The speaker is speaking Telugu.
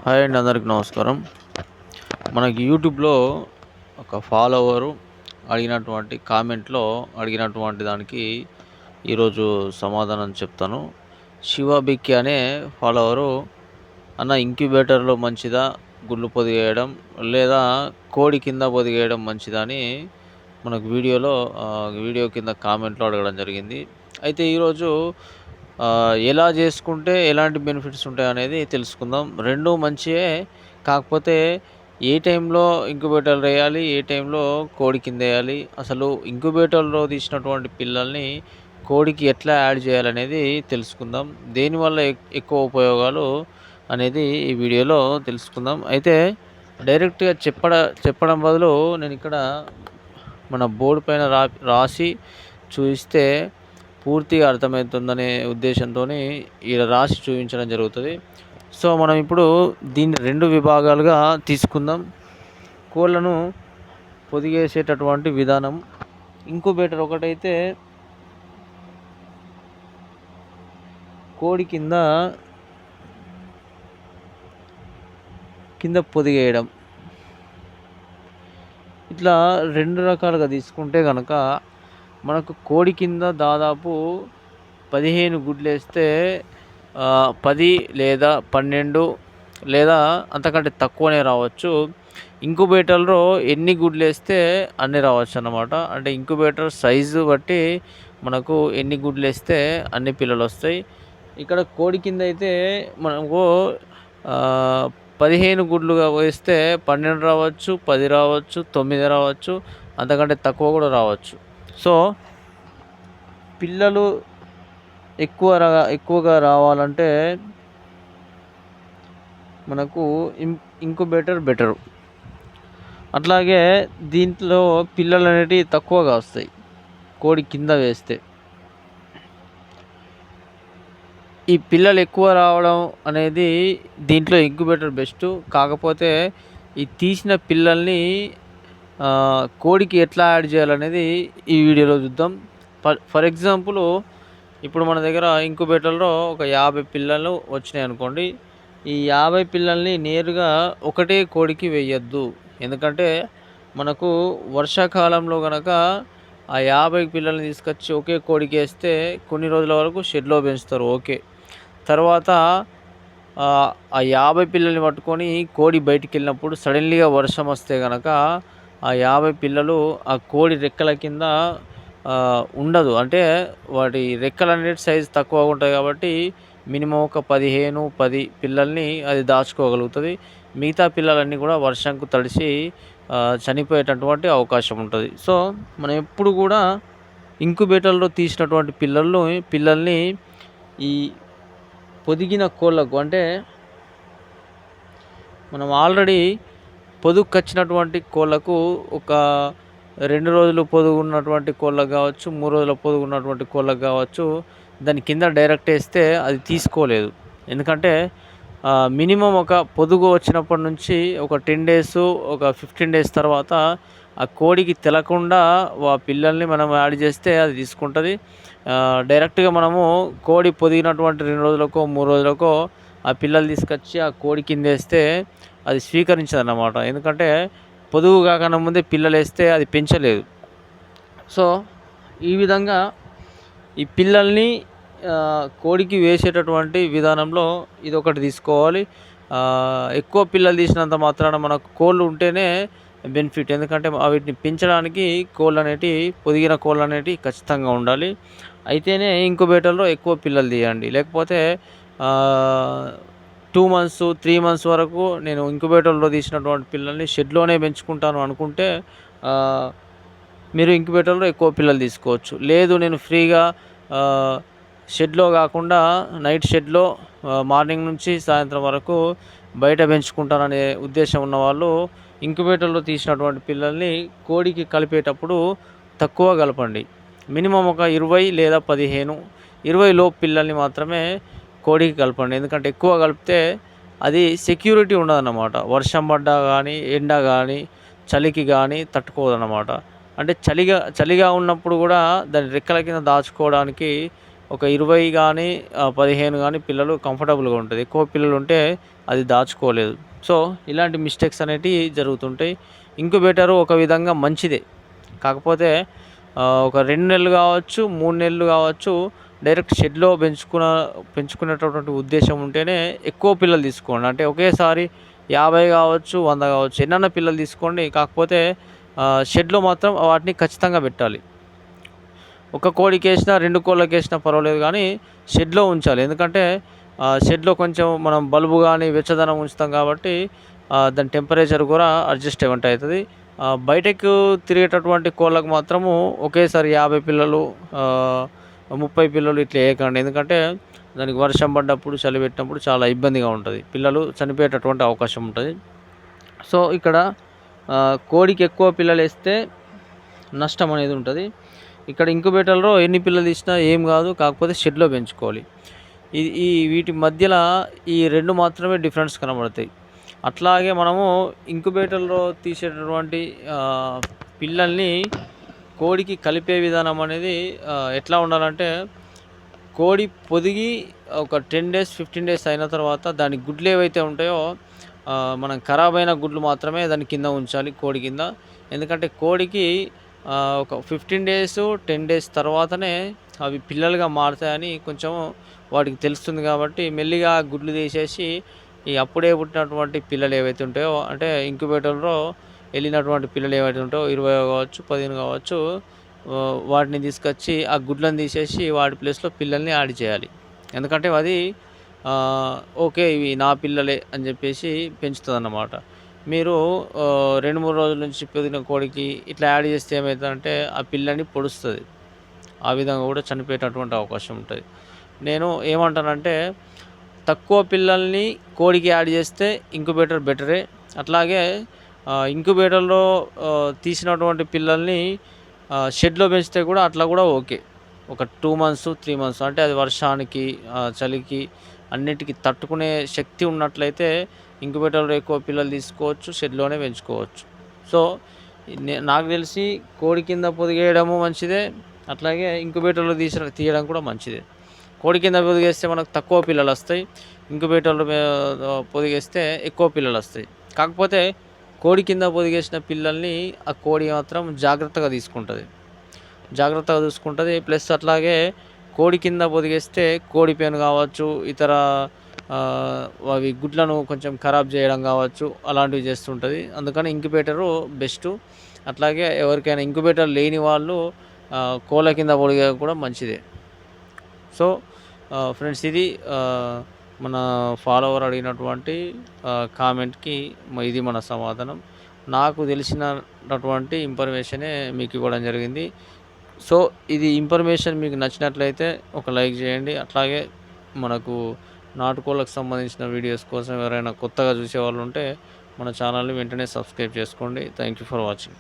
హాయ్ అండి, అందరికి నమస్కారం. మనకి యూట్యూబ్లో ఒక ఫాలోవరు కామెంట్లో అడిగినటువంటి దానికి ఈరోజు సమాధానం చెప్తాను. శివాబిక్కి అనే ఫాలోవరు, అన్న ఇంక్యుబేటర్లో మంచిదా గుడ్లు పొదిగేయడం, లేదా కోడి కింద పొదిగేయడం మంచిదా అని మనకు వీడియో కింద కామెంట్లో అడగడం జరిగింది. అయితే ఈరోజు ఎలా చేసుకుంటే ఎలాంటి బెనిఫిట్స్ ఉంటాయనేది తెలుసుకుందాం. రెండూ మంచియే. కాకపోతే ఏ టైంలో ఇంక్యుబేటర్‌లో ఎయాలి, ఏ టైంలో కోడి కిందేయాలి, అసలు ఇంక్యుబేటర్‌లో తీసినటువంటి పిల్లల్ని కోడికి ఎట్లా యాడ్ చేయాలనేది తెలుసుకుందాం. దేనివల్ల ఎక్కువ ఉపయోగాలు అనేది ఈ వీడియోలో తెలుసుకుందాం. అయితే డైరెక్ట్‌గా చెప్పడం బదులు నేనిక్కడ మన బోర్డ్ పైన రాసి చూయిస్తే పూర్తిగా అర్థమవుతుందనే ఉద్దేశంతోని ఈడ రాసి చూపించడం జరుగుతుంది. సో మనం ఇప్పుడు దీన్ని 2 విభాగాలుగా తీసుకుందాం. కోళ్ళను పొదిగేసేటటువంటి విధానం. ఇంక్యుబేటర్ ఒకటైతే కోడి కింద పొదిగేయడం. ఇట్లా 2 రకాలుగా తీసుకుంటే కనుక మనకు కోడి కింద దాదాపు 15 గుడ్లేస్తే 10 లేదా 12 లేదా అంతకంటే తక్కువనే రావచ్చు. ఇంక్యుబేటర్‌లో ఎన్ని గుడ్లేస్తే అన్ని రావచ్చు అన్నమాట. అంటే ఇంక్యుబేటర్ సైజు బట్టి మనకు ఎన్ని గుడ్లేస్తే అన్ని పిల్లలొస్తాయి. ఇక్కడ కోడి కింద అయితే మనకు 15 గుడ్లుగా వేస్తే 12 రావచ్చు, 10 రావచ్చు, 9 రావచ్చు, అంతకంటే తక్కువ కూడా రావచ్చు. సో పిల్లలు ఎక్కువగా రావాలంటే మనకు ఇంక్యుబేటర్ బెటరు. అట్లాగే దీంట్లో పిల్లలు అనేటివి తక్కువగా వస్తాయి కోడి కింద వేస్తే. ఈ పిల్లలు ఎక్కువ రావడం అనేది దీంట్లో ఇంక్యుబేటర్ బెస్టు. కాకపోతే ఈ తీసిన పిల్లల్ని కోడికి ఎట్లా యాడ్ చేయాలనేది ఈ వీడియోలో చూద్దాం. ఫర్ ఎగ్జాంపుల్ ఇప్పుడు మన దగ్గర ఇంక్యుబేటర్లో ఒక 50 పిల్లలు వచ్చినాయి అనుకోండి. ఈ 50 పిల్లల్ని నేరుగా ఒకటే కోడికి వేయొద్దు. ఎందుకంటే మనకు వర్షాకాలంలో గనక ఆ 50 పిల్లల్ని తీసుకొచ్చి ఒకే కోడికి వేస్తే కొన్ని రోజుల వరకు షెడ్లో పెంచుతారు, ఓకే. తర్వాత ఆ 50 పిల్లల్ని పట్టుకొని కోడి బయటికి వెళ్ళినప్పుడు సడన్లీగా వర్షం వస్తే కనుక ఆ 50 పిల్లలు ఆ కోడి రెక్కల కింద ఉండదు. అంటే వాటి రెక్కలు అనేది సైజు తక్కువగా ఉంటాయి కాబట్టి మినిమం ఒక 10 పిల్లల్ని అది దాచుకోగలుగుతుంది. మిగతా పిల్లలన్నీ కూడా వర్షంకు తడిసి చనిపోయేటటువంటి అవకాశం ఉంటుంది. సో మనం ఎప్పుడు కూడా ఇంక్యుబేటర్లో తీసినటువంటి పిల్లల్ని ఈ పొదిగిన కోళ్ళకు, అంటే మనం ఆల్రెడీ పొదుగుకొచ్చినటువంటి కోళ్ళకు ఒక 2 రోజులు పొదుగున్నటువంటి కోళ్ళకు కావచ్చు, 3 రోజుల పొదుగున్నటువంటి కోళ్ళకు కావచ్చు, దాని కింద డైరెక్ట్ వేస్తే అది తీసుకోలేదు. ఎందుకంటే మినిమం ఒక పొదుగు వచ్చినప్పటి నుంచి ఒక 10 డేస్, ఒక 15 డేస్ తర్వాత ఆ కోడికి తెలకుండా పిల్లల్ని మనం యాడ్ చేస్తే అది తీసుకుంటుంది. డైరెక్ట్గా మనము కోడి పొదిగినటువంటి 2 రోజులకో 3 రోజులకో ఆ పిల్లలు తీసుకొచ్చి ఆ కోడి కింద వేస్తే అది స్వీకరించదన్నమాట. ఎందుకంటే పొదుగు కాకుండా ముందే పిల్లలు వేస్తే అది పెంచలేదు. సో ఈ విధంగా ఈ పిల్లల్ని కోడికి వేసేటటువంటి విధానంలో ఇదొకటి తీసుకోవాలి. ఎక్కువ పిల్లలు తీసినంత మాత్రాన మనకు కోళ్ళు ఉంటేనే బెనిఫిట్. ఎందుకంటే వీటిని పెంచడానికి పొదిగిన కోళ్ళు అనేటివి ఖచ్చితంగా ఉండాలి. అయితేనే ఇంక్యుబేటర్లో ఎక్కువ పిల్లలు తీయండి. లేకపోతే 2 మంత్స్ 3 మంత్స్ వరకు నేను ఇంక్యుబేటర్లో తీసినటువంటి పిల్లల్ని షెడ్లోనే పెంచుకుంటాను అనుకుంటే మీరు ఇంక్యుబేటర్లో ఎక్కువ పిల్లలు తీసుకోవచ్చు. లేదు నేను ఫ్రీగా షెడ్లో కాకుండా నైట్ షెడ్లో మార్నింగ్ నుంచి సాయంత్రం వరకు బయట పెంచుకుంటాననే ఉద్దేశం ఉన్నవాళ్ళు ఇంక్యుబేటర్లో తీసినటువంటి పిల్లల్ని కోడికి కలిపేటప్పుడు తక్కువ కలపండి. మినిమం ఒక 20 లేదా 20 లోపు పిల్లల్ని మాత్రమే కోడికి కలపండి. ఎందుకంటే ఎక్కువ కలిపితే అది సెక్యూరిటీ ఉండదన్నమాట. వర్షం పడ్డా కానీ, ఎండ కానీ, చలికి కానీ తట్టుకోదన్నమాట. అంటే చలిగా ఉన్నప్పుడు కూడా దాని రెక్కల కింద దాచుకోవడానికి ఒక 20 గానీ 15 గానీ పిల్లలు కంఫర్టబుల్‌గా ఉంటది. ఎక్కువ పిల్లలుంటే అది దాచుకోలేదు. సో, ఇలాంటి మిస్టేక్స్ అనేటివి జరుగుతుంటాయి. ఇంక్యుబేటర్ ఒక విధంగా మంచిదే. కాకపోతే ఒక 2 నెలలు గావచ్చు, 3 నెలలు గావచ్చు డైరెక్ట్ షెడ్‌లో పెంచుకునేటటువంటి ఉద్దేశ్యం ఉంటేనే ఎక్కువ పిల్లలు తీసుకోండి. అంటే ఒకేసారి 50 గావచ్చు, 100 గావచ్చు ఎన్నన్నా పిల్లలు తీసుకోండి. కాకపోతే షెడ్‌లో మాత్రం వాటిని ఖచ్చితంగా పెట్టాలి. ఒక కోడికేసినా, 2 కోళ్ళకేసినా పర్వాలేదు గానీ షెడ్‌లో ఉంచాలి. ఎందుకంటే షెడ్‌లో కొంచెం మనం బల్బు గానీ, వెచ్చదనం ఉంచుతాం కాబట్టి దాని టెంపరేచర్ గూడా అడ్జస్ట్ అవ్వటం అయితది. బయటకు తిరిగేటటువంటి కోళ్ళకు మాత్రము ఒకేసారి 50 పిల్లలు 30 పిల్లలు ఇట్లా ఎయకండి. ఎందుకంటే దానికి వర్షం పడ్డప్పుడు, చలి పెట్టినప్పుడు చాలా ఇబ్బందిగా ఉంటది. పిల్లలు చనిపోయేటటువంటి అవకాశం ఉంటది. సో, ఇక్కడ కోడికి ఎక్కువ పిల్లలేస్తే నష్టం అనేది ఉంటది. ఇక్కడ ఇంక్యుబేటర్‌లో ఎన్ని పిల్లలు తీసినా ఏం గాదు. కాకపోతే షెడ్‌లో పెంచుకోవాలి. ఈ వీటి మధ్యల ఈ 2 మాత్రమే డిఫరెన్స్ కనబడతాయి. అట్లాగే మనము ఇంక్యుబేటర్‌లో తీసేటటువంటి పిల్లల్ని కోడికి కలిపే విధానం అనేది ఎట్లా ఉండాలంటే కోడి పొదిగి ఒక 10 డేస్, 15 డేస్ అయిన తర్వాత దాని గుడ్లు ఏవైతే ఉంటాయో మనం ఖరాబైన గుడ్లు మాత్రమే దాని కింద ఉంచాలి కోడి కింద. ఎందుకంటే కోడికి ఒక 15 డేస్, 10 డేస్ తర్వాతనే అవి పిల్లలుగా మారతాయని కొంచెం వాటికి తెలుస్తుంది కాబట్టి మెల్లిగా గుడ్లు తీసేసి ఈ అప్పుడే పుట్టినటువంటి పిల్లలు ఏవైతే ఉంటాయో అంటే ఇంక్యుబేటర్‌లో ఎళ్ళినటువంటి పిల్లలు ఏవైతే ఉంటాయో 20 కావచ్చు, 15 కావచ్చు వాటిని తీసుకొచ్చి ఆ గుడ్లను తీసేసి వాటి ప్లేస్‌లో పిల్లల్ని యాడ్ చేయాలి. ఎందుకంటే అది ఓకే. ఇవి నా పిల్లలే అని చెప్పేసి పెంచుతదన్నమాట. మీరు 2, 3 రోజుల నుంచి పెరిగిన కోడికి ఇట్లా యాడ్ చేస్తే ఏమైతదంటే ఆ పిల్లని పొడుస్తది. ఆ విధంగా కూడా చనిపోయేటటువంటి అవకాశం ఉంటది. నేను ఏమంటానంటే తక్కువ పిల్లల్ని కోడికి యాడ్ చేస్తే ఇంక్యుబేటర్ బెటరే. అట్లాగే ఇంక్యుబేటర్‌లో తీసినటువంటి పిల్లల్ని షెడ్‌లో పెంచితే కూడా అట్లా కూడా ఓకే. ఒక 2 మంత్స్, 3 మంత్స్ అంటే అది వర్షానికి, చలికి అన్నిటికి తట్టుకునే శక్తి ఉన్నట్లయితే ఇంక్యుబేటర్‌లో ఎక్కువ పిల్లలు తీసుకోవచ్చు. షెడ్‌లోనే పెంచుకోవచ్చు. సో, నాకు తెలిసి కోడి కింద పొదిగేయడము మంచిదే. అట్లాగే ఇంక్యుబేటర్‌లో తీయడం కూడా మంచిదే. కోడి కింద పొదిగేస్తే మనకు తక్కువ పిల్లలొస్తాయి. ఇంక్యుబేటర్‌లో పొదిగేస్తే ఎక్కువ పిల్లలొస్తాయి. కాకపోతే కోడి కింద పొదిగేసిన పిల్లల్ని ఆ కోడి మాత్రం జాగ్రత్తగా తీసుకుంటది. జాగ్రత్తగా చూసుకుంటది. ప్లస్ అట్లాగే కోడి కింద పొదిగేస్తే కోడి పేను కావచ్చు, ఇతర అవి గుడ్లను కొంచెం ఖరాబ్ చేయడం కావచ్చు, అలాంటివి చేస్తుంటది. అందుకని ఇంక్యుబేటరు బెస్టు. అట్లాగే ఎవరికైనా ఇంక్యుబేటర్ లేని వాళ్ళు కోళ్ళ కింద పొదిగేయడం కూడా మంచిదే. సో, ఫ్రెండ్స్ ఇది మన ఫాలోవర్ అడిగినటువంటి కామెంట్‌కి ఇది మన సమాధానం. నాకు తెలిసినటువంటి ఇన్ఫర్మేషనే మీకు ఇవ్వడం జరిగింది. సో, ఇది ఇన్ఫర్మేషన్ మీకు నచ్చినట్లయితే ఒక లైక్ చేయండి. అట్లాగే మనకు నాటుకోళ్ళకు సంబంధించిన వీడియోస్ కోసం ఎవరైనా కొత్తగా చూసేవాళ్ళు ఉంటే మన ఛానల్‌ని వెంటనే సబ్స్క్రైబ్ చేసుకోండి. Thank you for watching.